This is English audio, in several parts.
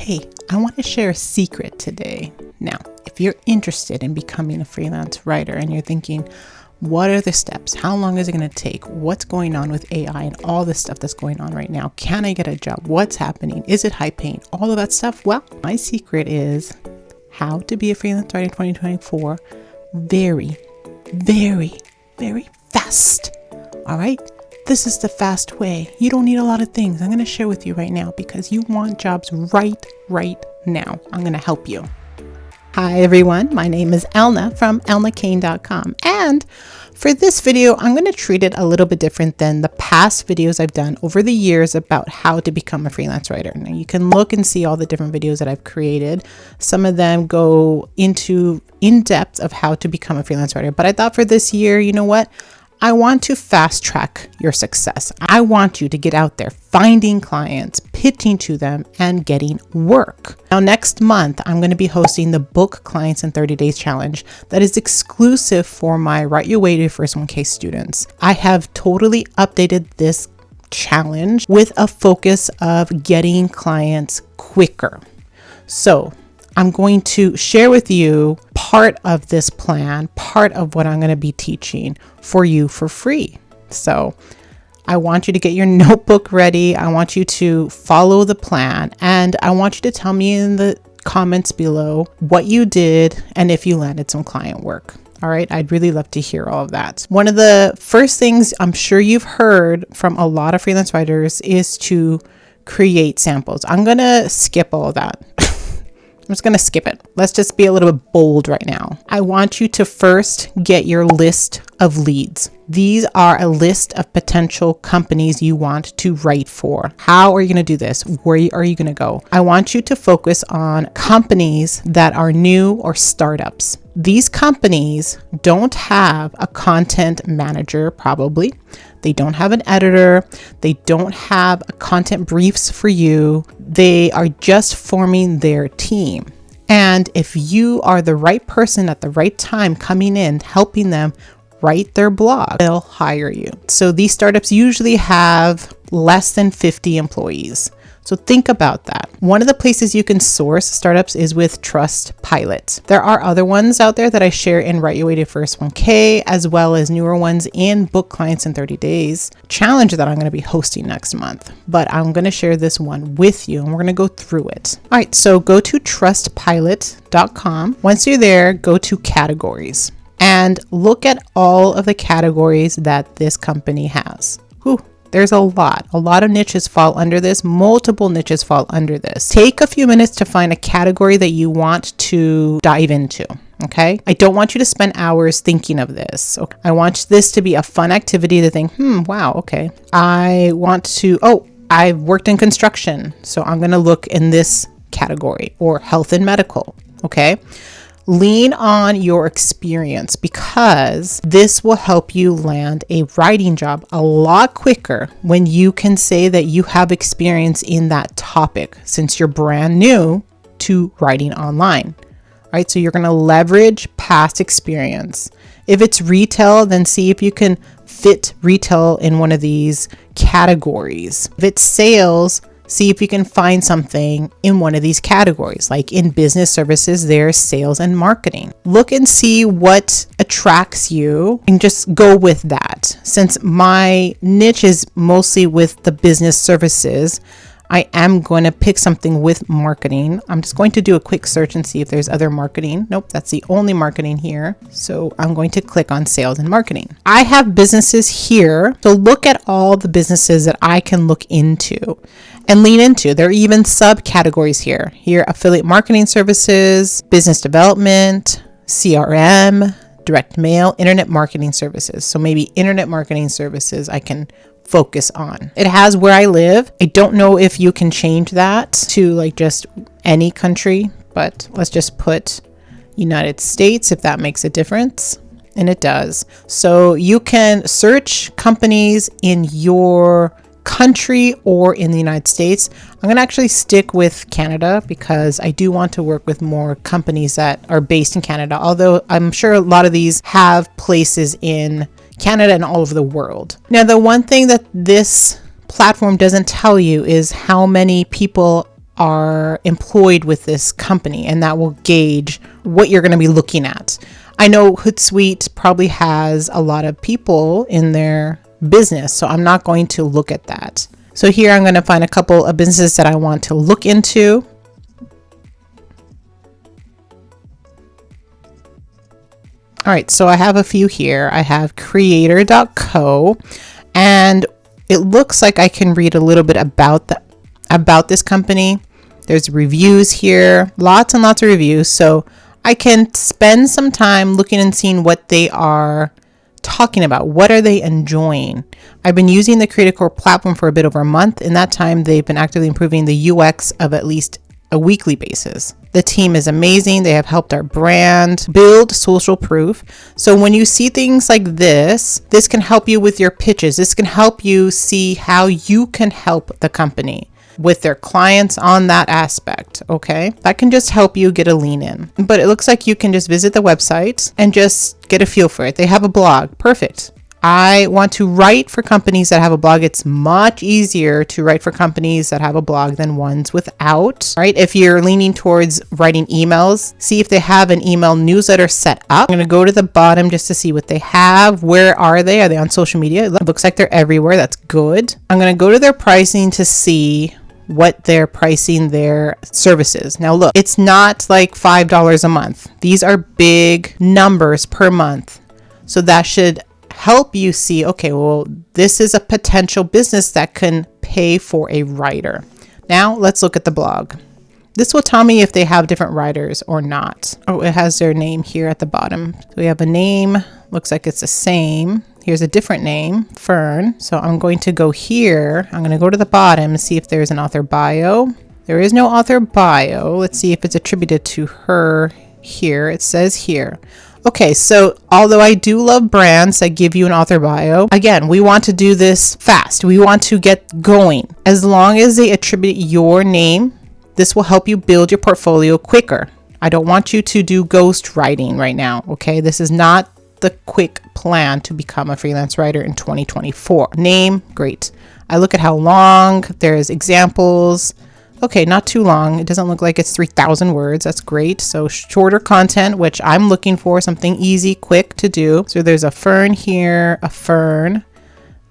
Hey, I want to share a secret today. Now, if you're interested in becoming a freelance writer and you're thinking, what are the steps? How long is it going to take? What's going on with AI and all the stuff that's going on right now? Can I get a job? What's happening? Is it high paying? All of that stuff. Well, my secret is how to be a freelance writer in 2024 very, very, very fast. All right. This is the fast way. You don't need a lot of things. I'm going to share with you right now because you want jobs right now. I'm going to help you. Hi everyone, my name is Elna from elnakane.com, and for this video I'm going to treat it a little bit different than the past videos I've done over the years about how to become a freelance writer. Now you can look and see all the different videos that I've created. Some of them go into in-depth of how to become a freelance writer, but I thought for this year, you know what? I want to fast track your success. I want you to get out there, finding clients, pitching to them, and getting work. Now, next month, I'm going to be hosting the Book Clients in 30 Days Challenge that is exclusive for my Write Your Way to Your First 1K students. I have totally updated this challenge with a focus of getting clients quicker. So I'm going to share with you part of this plan, part of what I'm going to be teaching for you for free. So I want you to get your notebook ready. I want you to follow the plan, and I want you to tell me in the comments below what you did and if you landed some client work. All right. I'd really love to hear all of that. One of the first things I'm sure you've heard from a lot of freelance writers is to create samples. I'm going to skip all of that. I'm just going to skip it. Let's just be a little bit bold right now. I want you to first get your list of leads. These are a list of potential companies you want to write for. How are you going to do this? Where are you going to go? I want you to focus on companies that are new or startups. These companies don't have a content manager, probably. They don't have an editor. They don't have a content briefs for you. They are just forming their team. And if you are the right person at the right time coming in, helping them write their blog, they'll hire you. So these startups usually have less than 50 employees. So think about that. One of the places you can source startups is with Trustpilot. There are other ones out there that I share in Write Your Way to Your First 1K, as well as newer ones in Book Clients in 30 Days challenge that I'm going to be hosting next month. But I'm going to share this one with you and we're going to go through it. All right, so go to trustpilot.com. Once you're there, go to categories and look at all of the categories that this company has. There's a lot of niches fall under this. Multiple niches fall under this. Take a few minutes to find a category that you want to dive into. Okay. I don't want you to spend hours thinking of this. Okay? I want this to be a fun activity to think, wow, okay. I've worked in construction, so I'm going to look in this category, or health and medical. Okay. Lean on your experience because this will help you land a writing job a lot quicker when you can say that you have experience in that topic, since you're brand new to writing online. Right? So you're going to leverage past experience. If it's retail, then see if you can fit retail in one of these categories. If it's sales, see if you can find something in one of these categories. Like in business services, there's sales and marketing. Look and see what attracts you and just go with that. Since my niche is mostly with the business services, I am going to pick something with marketing. I'm just going to do a quick search and see if there's other marketing. Nope, that's the only marketing here. So I'm going to click on sales and marketing. I have businesses here. So look at all the businesses that I can look into and lean into. There are even subcategories here. Here, affiliate marketing services, business development, CRM, direct mail, internet marketing services. So maybe internet marketing services I can focus on. It has where I live. I don't know if you can change that to like just any country, but let's just put United States if that makes a difference. And it does. So you can search companies in your country or in the United States. I'm going to actually stick with Canada because I do want to work with more companies that are based in Canada, although I'm sure a lot of these have places in Canada and all over the world. Now, the one thing that this platform doesn't tell you is how many people are employed with this company, and that will gauge what you're going to be looking at. I know Hootsuite probably has a lot of people in their business, so I'm not going to look at that. So here I'm going to find a couple of businesses that I want to look into. All right, so I have a few here. I have creator.co, and it looks like I can read a little bit about this company. There's reviews here, lots and lots of reviews. So I can spend some time looking and seeing what they are talking about. What are they enjoying? I've been using the Creator Core platform for a bit over a month. In that time, they've been actively improving the UX of at least a weekly basis. The team is amazing. They have helped our brand build social proof. So when you see things like this can help you with your pitches. This can help you see how you can help the company with their clients on that aspect. Okay, that can just help you get a lean in. But it looks like you can just visit the website and just get a feel for it. They have a blog. Perfect. I want to write for companies that have a blog. It's much easier to write for companies that have a blog than ones without, right? If you're leaning towards writing emails, see if they have an email newsletter set up. I'm going to go to the bottom just to see what they have. Where are they? Are they on social media? It looks like they're everywhere. That's good. I'm going to go to their pricing to see what they're pricing their services. Now look, it's not like $5 a month. These are big numbers per month. So that should help you see, okay, well, this is a potential business that can pay for a writer. Now let's look at the blog. This will tell me if they have different writers or not. Oh, it has their name here at the bottom. So we have a name, looks like it's the same. Here's a different name, Fern. So I'm going to go here. I'm going to go to the bottom and see if there's an author bio. There is no author bio. Let's see if it's attributed to her here. It says here. Okay, so although I do love brands that give you an author bio, again, we want to do this fast. We want to get going. As long as they attribute your name, this will help you build your portfolio quicker. I don't want you to do ghost writing right now, okay? This is not the quick plan to become a freelance writer in 2024. Name, great. I look at how long, there's examples. Okay, not too long. It doesn't look like it's 3,000 words. That's great. So shorter content, which I'm looking for, something easy, quick to do. So there's a Fern here, a Fern.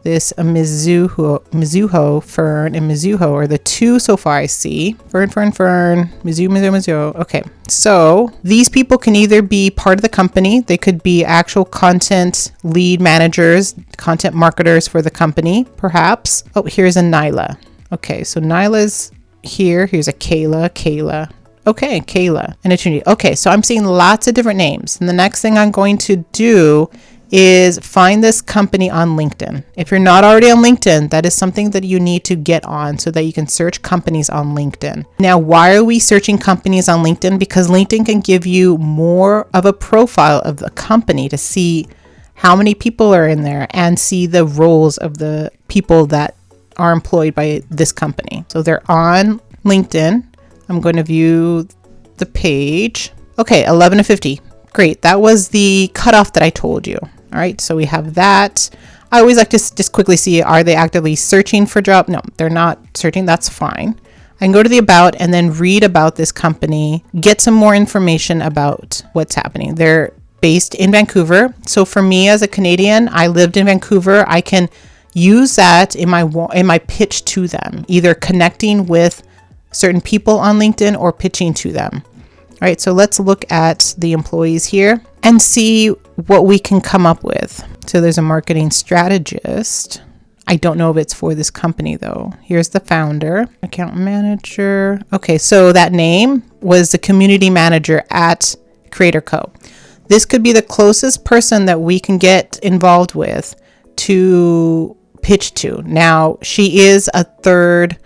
This a Mizuho, Fern, and Mizuho are the two so far I see. Fern, Mizuho. Okay, so these people can either be part of the company. They could be actual content lead managers, content marketers for the company, perhaps. Oh, here's a Nyla. Okay, so Nyla's here. Here's a Kayla. Okay, Kayla and a Trinity. Okay, so I'm seeing lots of different names. And the next thing I'm going to do is find this company on LinkedIn. If you're not already on LinkedIn, that is something that you need to get on so that you can search companies on LinkedIn. Now, why are we searching companies on LinkedIn? Because LinkedIn can give you more of a profile of the company to see how many people are in there and see the roles of the people that are employed by this company. So they're on LinkedIn. I'm going to view the page. Okay, 11 to 50. Great. That was the cutoff that I told you. All right, so we have that. I always like to just quickly see, are they actively searching for job? No, they're not searching. That's fine. I can go to the about and then read about this company, get some more information about what's happening. They're based in Vancouver. So for me as a Canadian, I lived in Vancouver. I can use that in my pitch to them, either connecting with certain people on LinkedIn or pitching to them. All right, so let's look at the employees here and see what we can come up with. So there's a marketing strategist. I don't know if it's for this company though. Here's the founder, account manager. Okay, so that name was the community manager at Creator Co. This could be the closest person that we can get involved with to pitch to. Now, she is a third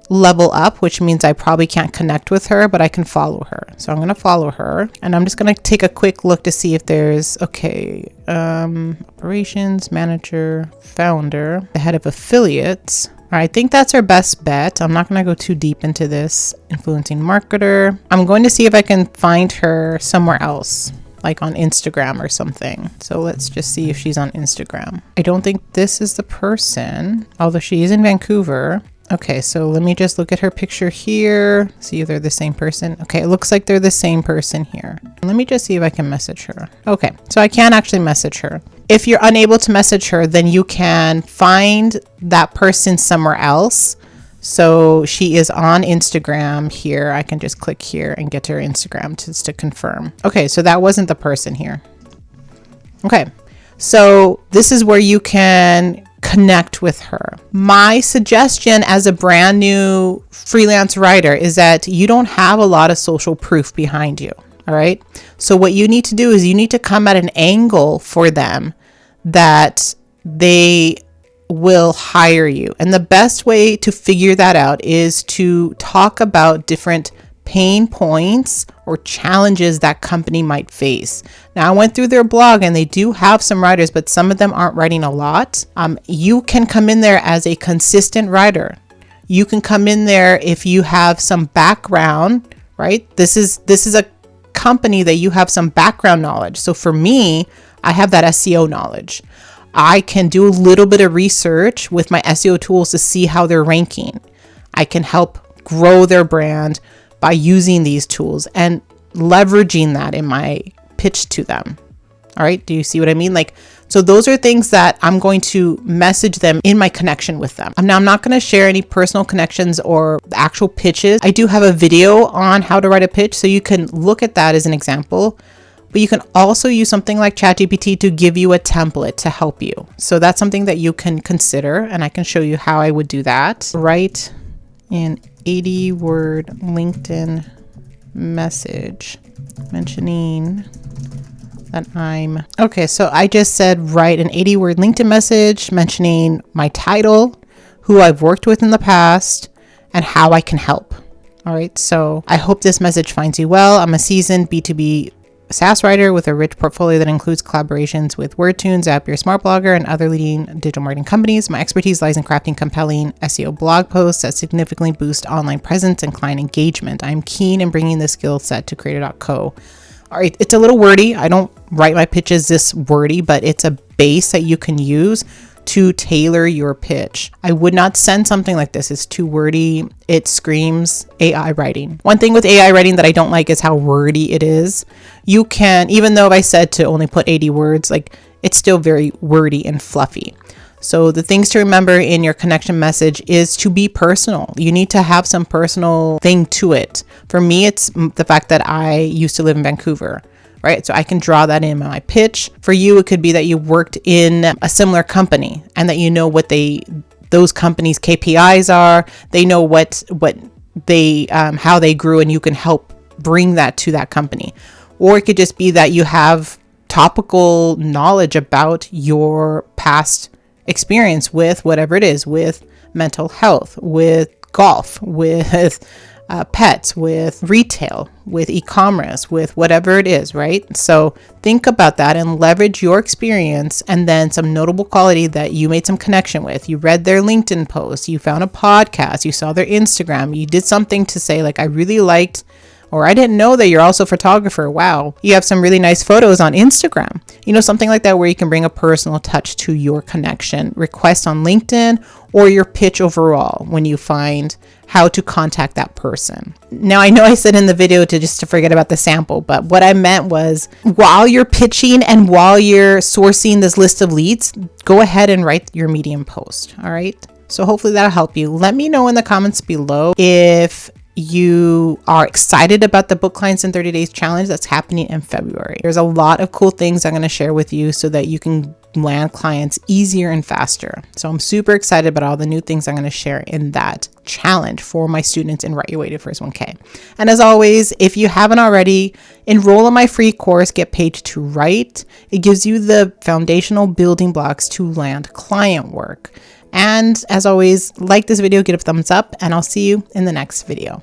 level up, which means I probably can't connect with her, but I can follow her. So I'm going to follow her and I'm just going to take a quick look to see if there's, okay, operations manager, founder, the head of affiliates. All right, I think that's our best bet. I'm not going to go too deep into this. Influencing marketer. I'm going to see if I can find her somewhere else, like on Instagram or something. So let's just see if she's on Instagram. I don't think this is the person, although she is in Vancouver. Okay, so let me just look at her picture here, see if they're the same person. Okay, it looks like they're the same person here. Let me just see if I can message her. Okay, so I can actually message her. If you're unable to message her, then you can find that person somewhere else. So she is on Instagram here. I can just click here and get to her Instagram just to confirm. Okay, so that wasn't the person here. Okay, so this is where you can connect with her. My suggestion as a brand new freelance writer is that you don't have a lot of social proof behind you. All right. So what you need to do is you need to come at an angle for them that they will hire you. And the best way to figure that out is to talk about different pain points or challenges that company might face. Now, I went through their blog and they do have some writers, but some of them aren't writing a lot. You can come in there as a consistent writer. You can come in there if you have some background, right? This is a company that you have some background knowledge. So for me, I have that SEO knowledge. I can do a little bit of research with my SEO tools to see how they're ranking. I can help grow their brand by using these tools and leveraging that in my pitch to them. All right. Do you see what I mean? So those are things that I'm going to message them in my connection with them. Now, I'm not going to share any personal connections or actual pitches. I do have a video on how to write a pitch, so you can look at that as an example. But you can also use something like ChatGPT to give you a template to help you. So that's something that you can consider, and I can show you how I would do that. Write an 80-word LinkedIn message mentioning that I'm... Okay, so I just said write an 80-word LinkedIn message mentioning my title, who I've worked with in the past, and how I can help. All right, so I hope this message finds you well. I'm a seasoned B2B SaaS writer with a rich portfolio that includes collaborations with WordTunes, Zapier, Smart Blogger, and other leading digital marketing companies. My expertise lies in crafting compelling SEO blog posts that significantly boost online presence and client engagement. I'm keen in bringing this skill set to Creator.co. All right, it's a little wordy. I don't write my pitches this wordy, but it's a base that you can use to tailor your pitch. I would not send something like this. It's too wordy. It screams AI writing. One thing with AI writing that I don't like is how wordy it is. You can, even though if I said to only put 80 words, it's still very wordy and fluffy. So the things to remember in your connection message is to be personal. You need to have some personal thing to it. For me, it's the fact that I used to live in Vancouver. Right? So I can draw that in my pitch. For you, it could be that you worked in a similar company and that you know what those companies' KPIs are. They know what they how they grew, and you can help bring that to that company. Or it could just be that you have topical knowledge about your past experience with whatever it is, with mental health, with golf, with pets, with retail, with e-commerce, with whatever it is, right? So think about that and leverage your experience and then some notable quality that you made some connection with. You read their LinkedIn post, you found a podcast, you saw their Instagram, you did something to say I really liked, or I didn't know that you're also a photographer. Wow. You have some really nice photos on Instagram. Something like that where you can bring a personal touch to your connection request on LinkedIn or your pitch overall when you find how to contact that person. Now, I know I said in the video to forget about the sample, but what I meant was while you're pitching and while you're sourcing this list of leads, go ahead and write your Medium post. All right. So hopefully that'll help you. Let me know in the comments below if you are excited about the Book Clients in 30 Days challenge that's happening in February. There's a lot of cool things I'm going to share with you so that you can land clients easier and faster. So I'm super excited about all the new things I'm going to share in that challenge for my students in Write Your Way to First 1K. And as always, if you haven't already, enroll in my free course, Get Paid to Write. It gives you the foundational building blocks to land client work. And as always, like this video, give it a thumbs up, and I'll see you in the next video.